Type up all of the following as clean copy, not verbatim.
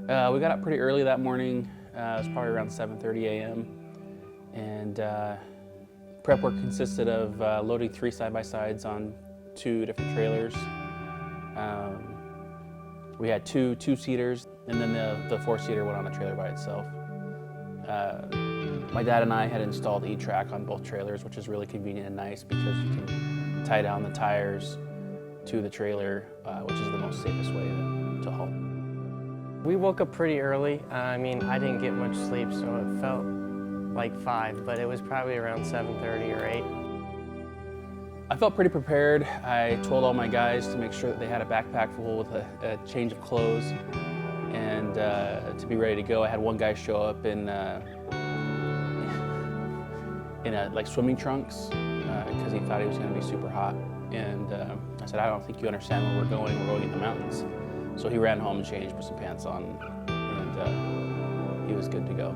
We got up pretty early that morning. It was probably around 7:30 a.m. And prep work consisted of loading 3 side-by-sides on 2 different trailers. We had two two-seaters, and then the 4-seater went on a trailer by itself. My dad and I had installed E-Track on both trailers, which is really convenient and nice because you can tie down the tires to the trailer, which is the most safest way to haul. We woke up pretty early. I didn't get much sleep, so it felt like 5, but it was probably around 7:30 or 8. I felt pretty prepared. I told all my guys to make sure that they had a backpack full with a change of clothes and to be ready to go. I had one guy show up in like swimming trunks because he thought he was going to be super hot. And I said, I don't think you understand where we're going. We're going in the mountains. So he ran home and changed, put some pants on, and he was good to go.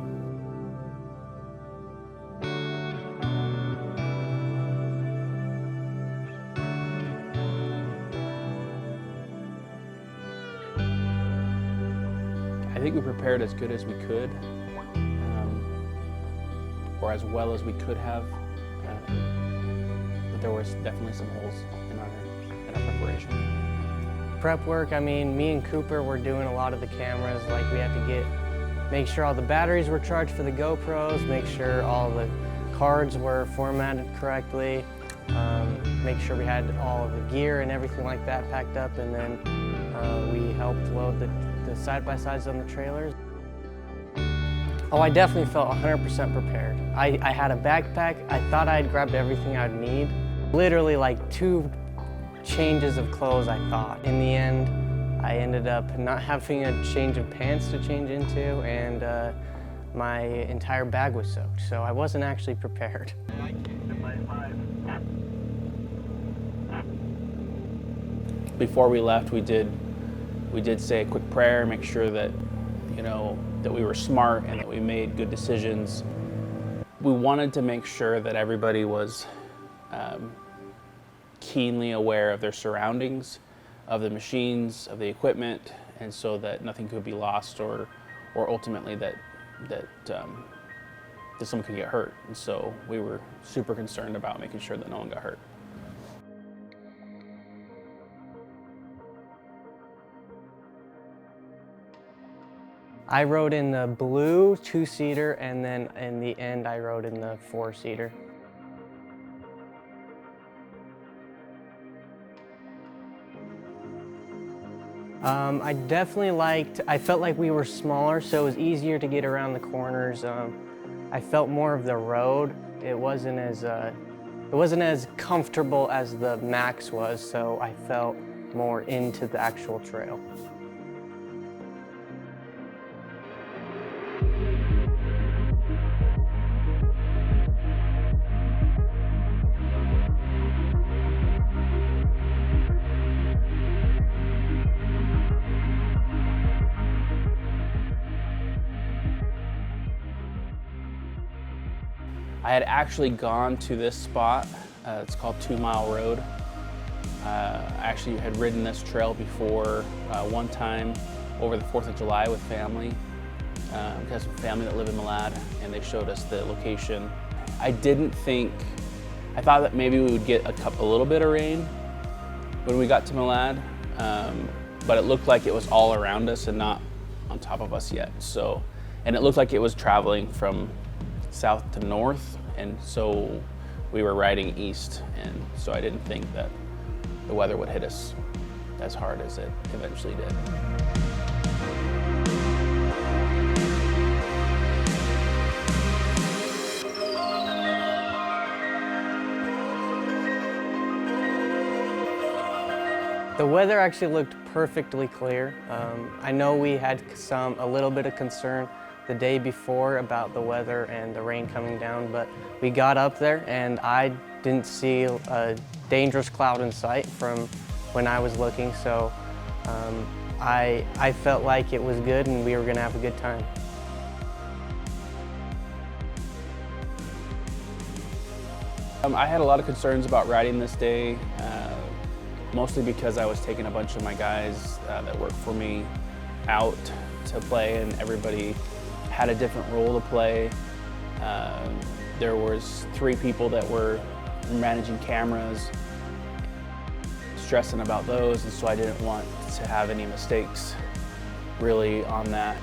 I think we prepared as good as we could, or as well as we could have, but there was definitely some holes in our preparation. Prep work, me and Cooper were doing a lot of the cameras. Like we had to make sure all the batteries were charged for the GoPros, make sure all the cards were formatted correctly, make sure we had all of the gear and everything like that packed up, and then we helped load the side-by-sides on the trailers. Oh, I definitely felt 100% prepared. I had a backpack. I thought I had grabbed everything I'd need. Literally like 2 changes of clothes, I thought. In the end, I ended up not having a change of pants to change into, and my entire bag was soaked, so I wasn't actually prepared. Before we left, we did say a quick prayer, make sure that, that we were smart and that we made good decisions. We wanted to make sure that everybody was keenly aware of their surroundings, of the machines, of the equipment, and so that nothing could be lost or ultimately that someone could get hurt. And so we were super concerned about making sure that no one got hurt. I rode in the blue 2-seater, and then in the end I rode in the 4-seater. I felt like we were smaller, so it was easier to get around the corners. I felt more of the road. It wasn't as comfortable as the Max was, so I felt more into the actual trail. I had actually gone to this spot. It's called 2 Mile Road. I actually had ridden this trail before one time over the 4th of July with family. We had some family that live in Malad, and they showed us the location. I thought that maybe we would get a little bit of rain when we got to Malad, but it looked like it was all around us and not on top of us yet. And it looked like it was traveling from south to north, and so we were riding east, and so I didn't think that the weather would hit us as hard as it eventually did. The weather actually looked perfectly clear. I know we had a little bit of concern the day before about the weather and the rain coming down, but we got up there and I didn't see a dangerous cloud in sight from when I was looking, so I felt like it was good and we were gonna have a good time. I had a lot of concerns about riding this day, mostly because I was taking a bunch of my guys that work for me out to play, and everybody had a different role to play. There was 3 people that were managing cameras, stressing about those, and so I didn't want to have any mistakes really on that.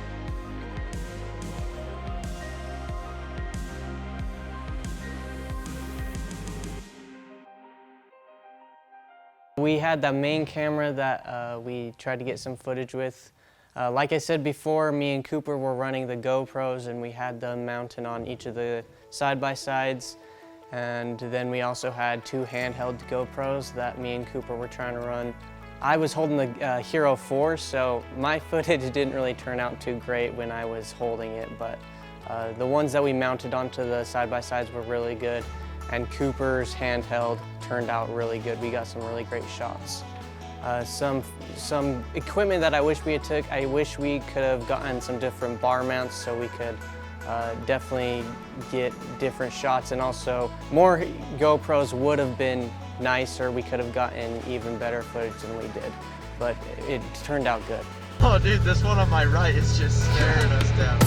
We had the main camera that we tried to get some footage with. Like I said before, me and Cooper were running the GoPros, and we had them mounted on each of the side-by-sides. And then we also had 2 handheld GoPros that me and Cooper were trying to run. I was holding the Hero 4, so my footage didn't really turn out too great when I was holding it, but the ones that we mounted onto the side-by-sides were really good, and Cooper's handheld turned out really good. We got some really great shots. Some equipment that I wish we had took, I wish we could have gotten some different bar mounts so we could definitely get different shots, and also more GoPros would have been nicer. We could have gotten even better footage than we did, but it turned out good. Oh dude, this one on my right is just staring us down.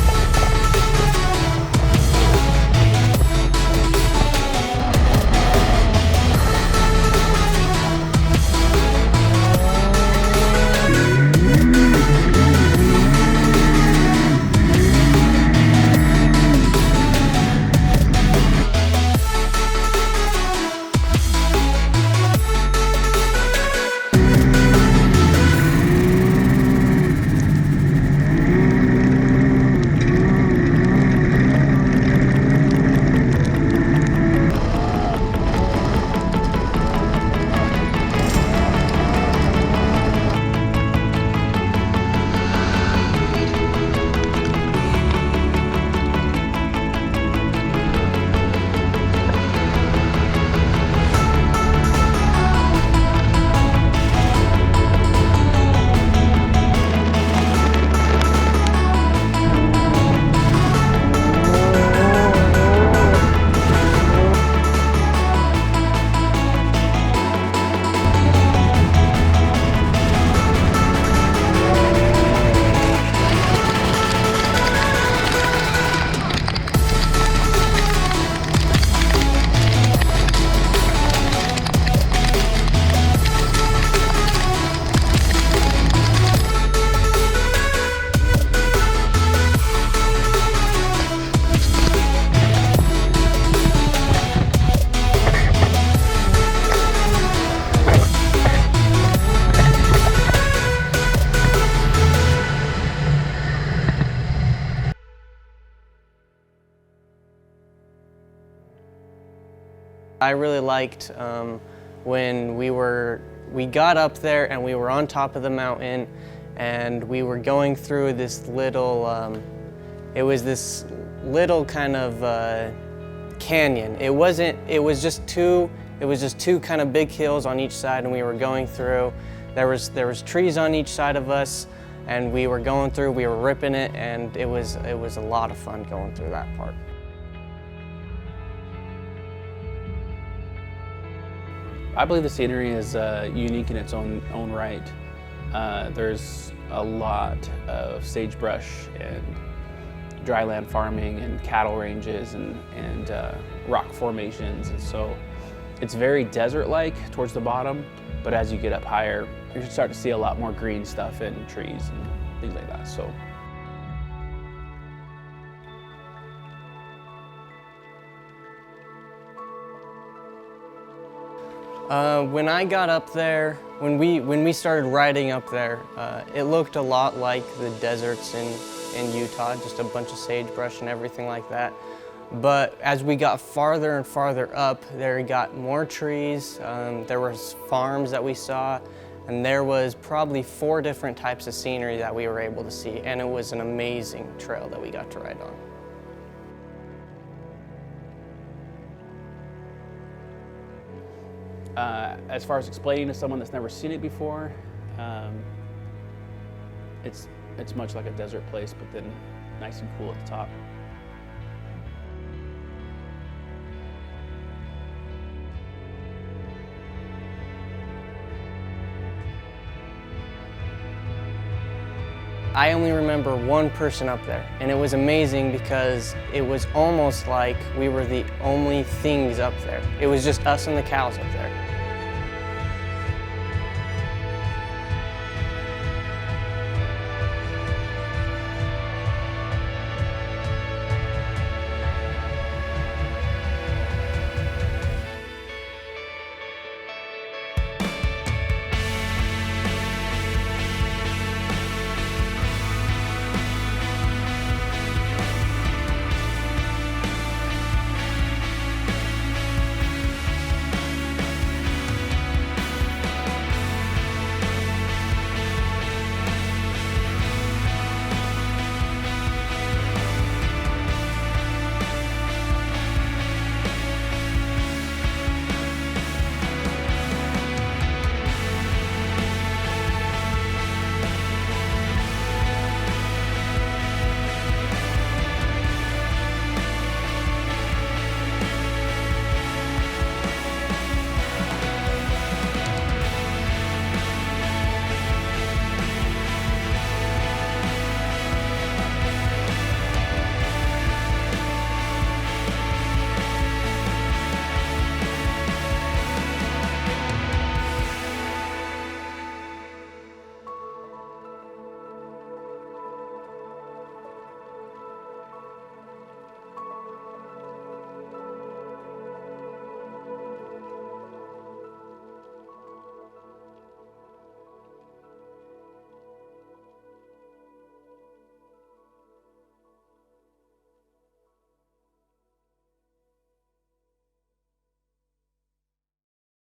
I really liked when we got up there and we were on top of the mountain and we were going through this little, it was this little kind of canyon. It was just two kind of big hills on each side, and we were going through. There was trees on each side of us, and we were going through, we were ripping it, and it was a lot of fun going through that part. I believe the scenery is unique in its own right. There's a lot of sagebrush and dryland farming and cattle ranges and rock formations, and so it's very desert-like towards the bottom, but as you get up higher, you start to see a lot more green stuff and trees and things like that. So. When I got up there, when we started riding up there, it looked a lot like the deserts in Utah, just a bunch of sagebrush and everything like that. But as we got farther and farther up, there got more trees, there was farms that we saw, and there was probably 4 different types of scenery that we were able to see, and it was an amazing trail that we got to ride on. As far as explaining to someone that's never seen it before, it's much like a desert place, but then nice and cool at the top. I only remember one person up there, and it was amazing because it was almost like we were the only things up there. It was just us and the cows up there.